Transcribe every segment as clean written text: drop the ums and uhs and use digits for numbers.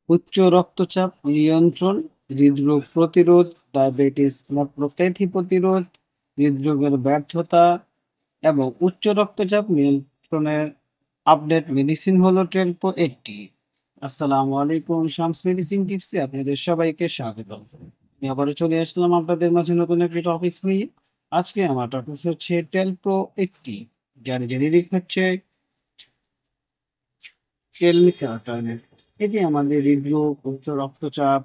উচ্চ রক্তচাপ নিয়ন্ত্রণ, হৃদরোগ প্রতিরোধ, ডায়াবেটিস নেফ্রোপ্যাথি প্রতিরোধ, হৃদরোগের ব্যর্থতা এবং উচ্চ রক্তচাপ নিয়ন্ত্রণের আপডেট মেডিসিন হলো টেলপ্রো 80। আসসালামু আলাইকুম, শামস মেডিসিন টিপসে আপনাদের সবাইকে স্বাগত। আমি আবারও চলে আসলাম আপনাদের মাঝে নতুন একটি টপিকস নিয়ে। আজকে আমার টপিক হচ্ছে টেলপ্রো 80, যার জেনেরিক হচ্ছে টেলমিসার্টানের। এটি আমাদের হৃদরোগ, উচ্চ রক্তচাপ,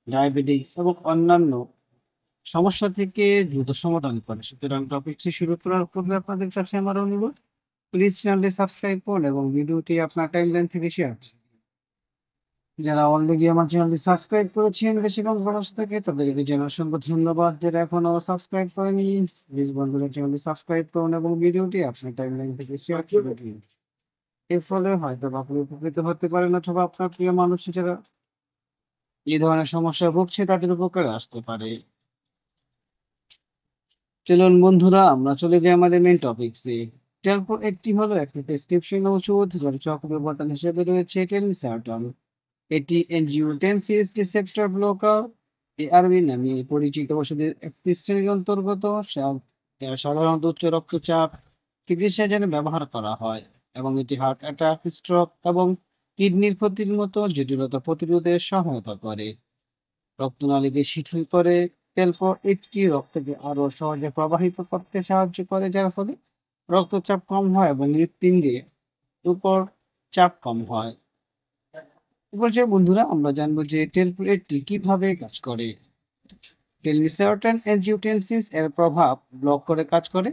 ডায়াবেটিস এবং অন্যান্য সমস্যা থেকে দ্রুত সমাধান করে। সুতরাং টপিকটি শুরু করার পূর্বে আপনাদের কাছে আমার অনুরোধ, প্লিজ চ্যানেলটি সাবস্ক্রাইব করুন এবং ভিডিওটি আপনার টাইমলাইন থেকে শেয়ার করুন। যারা অলরেডি আমার চ্যানেলটি সাবস্ক্রাইব করেছেন বেশিরভাগ বয়স থেকে, তাদেরকে জানাই অসংখ্য ধন্যবাদ। যারা এখনো সাবস্ক্রাইব করেনি, প্লিজ বন্ধুরা চ্যানেলটি সাবস্ক্রাইব করুন এবং ভিডিওটি আপনার টাইমলাইন থেকে শেয়ার করে দিন। এর ফলে হয়তো আপনি উপকৃত হতে পারেন অথবা আপনার প্রিয় মানুষ যারা এই ধরনের সমস্যায় ভুগছে তাদের উপকারে আসতে পারে। চলুন বন্ধুরা আমরা চলে যাই আমাদের মেইন টপিকসে। তারপর একটি হলো একটি প্রেসক্রিপশন ওষুধ যার চক্রীয় উপাদান হিসেবে রয়েছে টেলমিসার্টন। এটি এনজিওটেনসিস রিসেপ্টর ব্লকার এআরবি নামে পরিচিত ওষুধের একটি শ্রেণীর অন্তর্গত। যা সাধারণত উচ্চ রক্তচাপ চিকিৎসার জন্য ব্যবহার করা হয় এবং এটি হার্ট অ্যাটাক, স্ট্রোক এবং কিডনির ক্ষতির মতো জটিলতা প্রতিরোধে সহায়তা করে। রক্তনালীকে শিথিল করে। টেলপ্রো 80 রক্তকে আরো সহজে প্রবাহিত করতে সাহায্য করে, যার ফলে রক্তচাপ কম হয় এবং হৃৎপিণ্ডের উপর চাপ কম হয়। এবার যে বন্ধুরা আমরা জানবো যে টেলপ্রো 80 কিভাবে কাজ করে। টেলমিসার্টন অ্যানজিওটেনসিস এর প্রভাব ব্লক করে কাজ করে,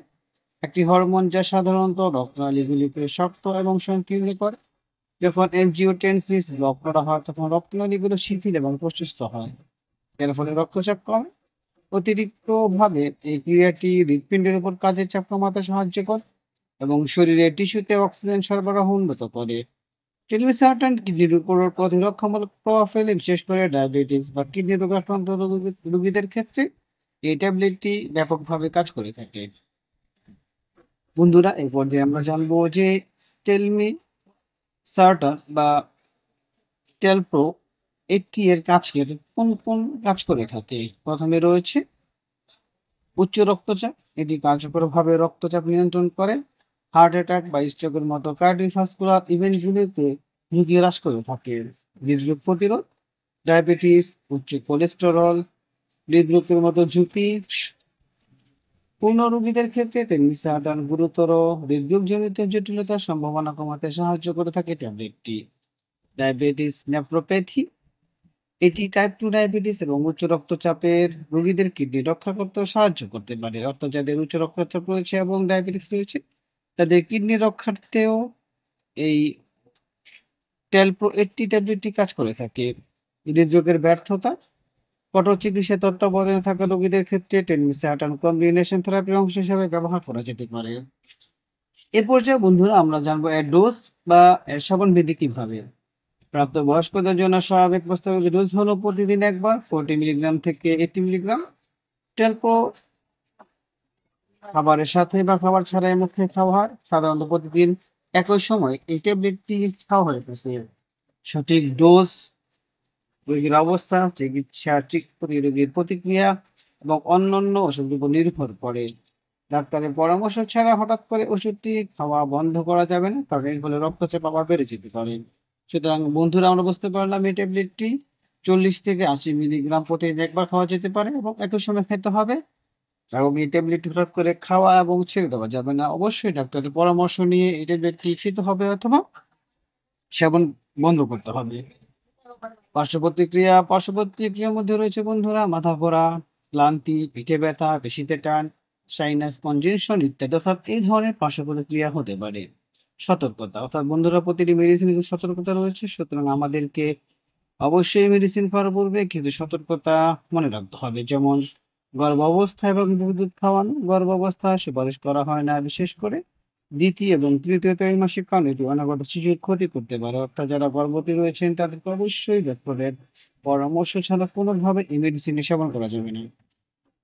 একটি হরমোন যা সাধারণত রক্তনালীগুলিকে শক্ত এবং সংকীর্ণ করে। যখন অ্যানজিওটেনসিস ব্লক করা হয় তখন রক্তনালীগুলো শিথিল এবং প্রশস্ত হয়, এর ফলে রক্তচাপ কমে। অতিরিক্তভাবে এই ক্রিয়াটি হৃৎপিণ্ডের উপর কাজের চাপ কমাতে সাহায্য করে এবং শরীরের টিস্যুতে অক্সিজেন সরবরাহ উন্নত করে। টেলমিসার্টান কিডনির উপর প্রতিরক্ষামূলক প্রভাব ফেলে, বিশেষ করে ডায়াবেটিস বা কিডনি রোগাক্রান্ত রোগীদের ক্ষেত্রে এই ট্যাবলেটটি ব্যাপকভাবে কাজ করে থাকে। বন্ধুরা এই পর্যায়ে আমরা জানবো যে টেলমিসার্টান বা টেলপ্রো 80 এর কাজের কোন কোন কাজ করে থাকে। প্রথমে রয়েছে উচ্চ রক্তচাপ। এটি কার্যকরভাবে রক্তচাপ নিয়ন্ত্রণ করে। হার্ট অ্যাটাক বা স্ট্রোকের মতো কার্ডিওভাস্কুলার ইভেন্টগুলিতে ঝুঁকি হ্রাস করে থাকে। হৃদরোগ প্রতিরোধ, ডায়াবেটিস, উচ্চ কোলেস্টেরল, হৃদরোগের মতো ঝুঁকি পূর্ণ রোগীদের ক্ষেত্রে টেলমিসার্টান গুরুতর হৃদরোগজনিত জটিলতার সম্ভাবনা কমাতে সাহায্য করে থাকে ট্যাবলেটটি। ডায়াবেটিস নেফ্রোপ্যাথি, এটি টাইপ 2 ডায়াবেটিস এবং উচ্চ রক্তচাপের রোগীদের কিডনি রক্ষা করতেও সাহায্য করতে পারে। অর্থাৎ যাদের উচ্চ রক্তচাপ রয়েছে এবং ডায়াবেটিস রয়েছে, তাদের কিডনি রক্ষার্থেও এই টেলপ্রো 80 ট্যাবলেটটি কাজ করে থাকে। হৃদরোগের ব্যর্থতা, কঠোর চিকিৎসা তত্ত্বাবধানে থাকা রোগীদের ক্ষেত্রে টেলমিসার্টান কম্বিনেশন থেরাপির অংশ হিসেবে ব্যবহার করা যেতে পারে। এ পর্যায়ে বন্ধুরা আমরা জানবো এর ডোজ বা এর সেবনবিধি কিভাবে। প্রাপ্তবয়স্কদের জন্য স্বাভাবিক প্রস্তাবিত ডোজ হলো প্রতিদিন একবার 40 মিলিগ্রাম থেকে 80 মিলিগ্রাম। টেলপ্রো খাবারের সাথে বা খাবার ছাড়াই মুখে খাওয়া হয়। সাধারণত প্রতিদিন একই সময় এই ট্যাবলেটটি খাওয়া হয়ে থাকে। সঠিক ডোজ রোগীর অবস্থা, চিকিৎসা রোগীর প্রতিক্রিয়া এবং অন্যান্য ওষুধের উপর নির্ভর করে। ডাক্তারের পরামর্শ ছাড়া হঠাৎ করে ওষুধটি খাওয়া বন্ধ করা যাবে না, কারণ এর ফলে রক্তচাপ আবার বেড়ে যেতে পারে। সুতরাং বন্ধুরা আমরা বুঝতে পারলাম এই ট্যাবলেটটি 40 থেকে 80 মিলিগ্রাম প্রতিদিন একবার খাওয়া যেতে পারে এবং একই সময় খেতে হবে। এবং এই ট্যাবলেট হঠাৎ করে খাওয়া এবং ছেড়ে দেওয়া যাবে না। অবশ্যই ডাক্তারের পরামর্শ নিয়ে এই ট্যাবলেটটি খেতে হবে অথবা সেবন বন্ধ করতে হবে। পার্শ্ব প্রতিক্রিয়ার মধ্যে রয়েছে বন্ধুরা মাথা ঘোরা, ক্লান্তি, পিঠে ব্যথা, পেশিতে টান, সাইনাস কনজেশন ইত্যাদি। অর্থাৎ এই ধরনের পার্শ্ব প্রতিক্রিয়া হতে পারে। সতর্কতা, অর্থাৎ বন্ধুরা প্রতিটি মেডিসিনে কিন্তু সতর্কতা রয়েছে। সুতরাং আমাদেরকে অবশ্যই মেডিসিন খাওয়ার পূর্বে কিছু সতর্কতা মনে রাখতে হবে। যেমন গর্ভাবস্থা এবং দুধ খাওয়ানো। গর্ভাবস্থায় সুপারিশ করা হয় না, বিশেষ করে দ্বিতীয় এবং তৃতীয় ত্রৈমাসিক, কারণ এটি অনাগত শিশুর ক্ষতি করতে পারে। অর্থাৎ যারা গর্ভবতী রয়েছেন তাদেরকে অবশ্যই ডক্টরের পরামর্শ ছাড়া কোনোভাবে এই মেডিসিন সেবন করা যাবে না।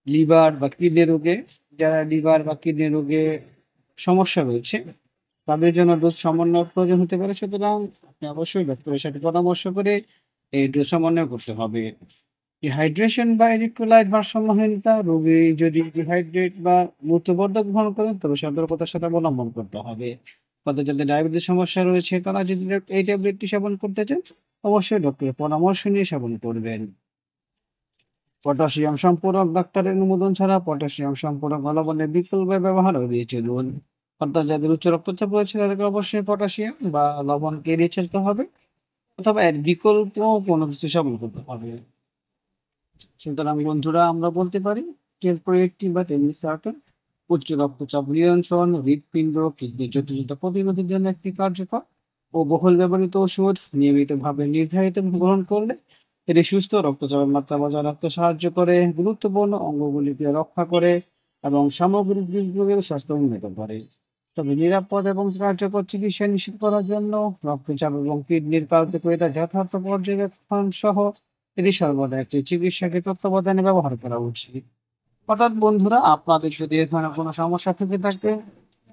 লিভার বা কিডনি রোগে, যারা লিভার বা কিডনি রোগে সমস্যা রয়েছে তাদের জন্য ডোজ সামান্য প্রয়োজন হতে পারে। সুতরাং আপনি অবশ্যই ডক্টরের সাথে পরামর্শ করে এই দুটো সমন্বয় করতে হবে। ডিহাইড্রেশন বা ইলেক্ট্রোলাইট ভারসাম্যহীনতা, রোগী যদি ডিহাইড্রেট বা মূত্রবর্ধক গ্রহণ করেন তবে সতর্কতার সাথে অবলম্বন করতে হবে। তাদের যাদের ডায়াবেটিস সমস্যা রয়েছে তারা যদি এই ট্যাবলেটটি সেবন করতে চান অবশ্যই ডক্টরের পরামর্শ নিয়ে সেবন করবেন। পটাশিয়াম সম্পূরক ডাক্তারের অনুমোদন ছাড়া পটাশিয়াম সম্পূরক লবণের বিকল্প ব্যবহার এড়িয়ে চলুন। অর্থাৎ যাদের উচ্চ রক্তচাপ রয়েছে তাদেরকে অবশ্যই পটাশিয়াম বা লবণকে এড়িয়ে চলতে হবে, অথবা এর বিকল্প কোনো কিছু সেবন করতে হবে। সুতরাং বন্ধুরা আমরা বলতে পারি টেলপ্রয়েডটি বা টেলিসার্টন উচ্চ রক্তচাপ নিয়ন্ত্রণ, হৃৎপিণ্ড, কিডনি জটিলতা প্রতিরোধের জন্য একটি কার্যকর ও বহুল ব্যবহৃত ওষুধ। নিয়মিতভাবে নির্ধারিত গ্রহণ করলে এটি সুস্থ রক্তচাপের মাত্রা বজায় রাখতে সাহায্য করে, গুরুত্বপূর্ণ অঙ্গগুলিকে রক্ষা করে এবং সামগ্রিক দিকগুলির স্বাস্থ্য উন্নত করে। তবে নিরাপদ এবং কার্যকর চিকিৎসা নিশ্চিত করার জন্য রক্তচাপ এবং কিডনির কার্যকারিতা যথার্থ পর্যবেক্ষণ সহ এটি সর্বদা একটি চিকিৎসকের তত্ত্বাবধানে ব্যবহার করা উচিত। অর্থাৎ বন্ধুরা আপনাদের যদি এ ধরনের কোনো সমস্যা থেকে থাকে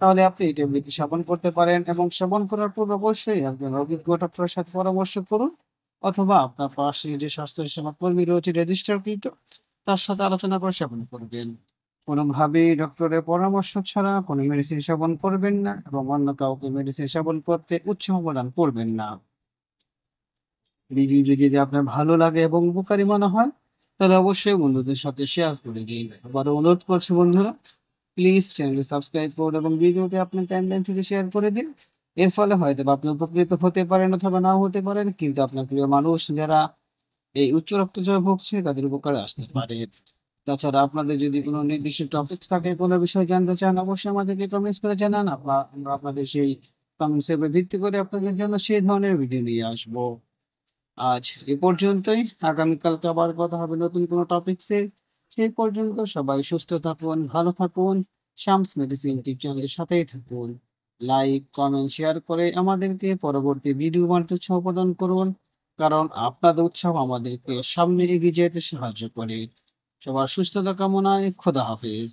তাহলে আপনি এই ট্যাবলেটটি সেবন করতে পারেন এবং সেবন করার পূর্বে অবশ্যই একজন অভিজ্ঞ ডক্টরের সাথে পরামর্শ করুন, অথবা আপনার পাশে যে স্বাস্থ্য সেবা কর্মী রয়েছে রেজিস্টারকৃত তার সাথে আলোচনা করে সেবন করবেন। কোনোভাবেই ডক্টরের পরামর্শ ছাড়া কোনো মেডিসিন সেবন করবেন না এবং অন্য কাউকে মেডিসিন সেবন করতে উৎসাহ প্রদান করবেন না। ভিডিও যদি আপনার ভালো লাগে এবং উপকারী মনে হয় তাহলে অবশ্যই বন্ধুদের সাথে শেয়ার করে দিন। আবারও অনুরোধ করছি বন্ধুরা, প্লিজ চ্যানেলটি সাবস্ক্রাইব করুন এবং ভিডিওটি আপনার টাইমলাইন থেকে শেয়ার করে দিন। এর ফলে হয়তো আপনি উপকৃত হতে পারেন অথবা নাও হতে পারেন, কিন্তু আপনার প্রিয় মানুষ যারা এই উচ্চ রক্তচাপে ভুগছে তাদের উপকারে আসতে পারে। তাছাড়া আপনাদের যদি কোনো নির্দিষ্ট টপিকস থাকে, কোনো বিষয় জানতে চান অবশ্যই আমাদেরকে কমেন্টস করে জানান। আমরা আপনাদের সেই কমেন্টস এর উপর ভিত্তি করে আপনাদের জন্য সেই ধরনের ভিডিও নিয়ে আসবো। আজ এ পর্যন্তই। আগামীকালকে আবার কথা হবে নতুন কোনো টপিকসে। সেই পর্যন্ত সবাই সুস্থ থাকুন, ভালো থাকুন। শামস মেডিসিন ইউটিউব চ্যানেলের সাথেই থাকুন। লাইক, কমেন্ট, শেয়ার করে আমাদেরকে পরবর্তী ভিডিও বানাতে উৎসাহ প্রদান করুন। কারণ আপনাদের উৎসাহ আমাদেরকে সামনে এগিয়ে যেতে সাহায্য করে। সবার সুস্থতা কামনায় খোদা হাফেজ।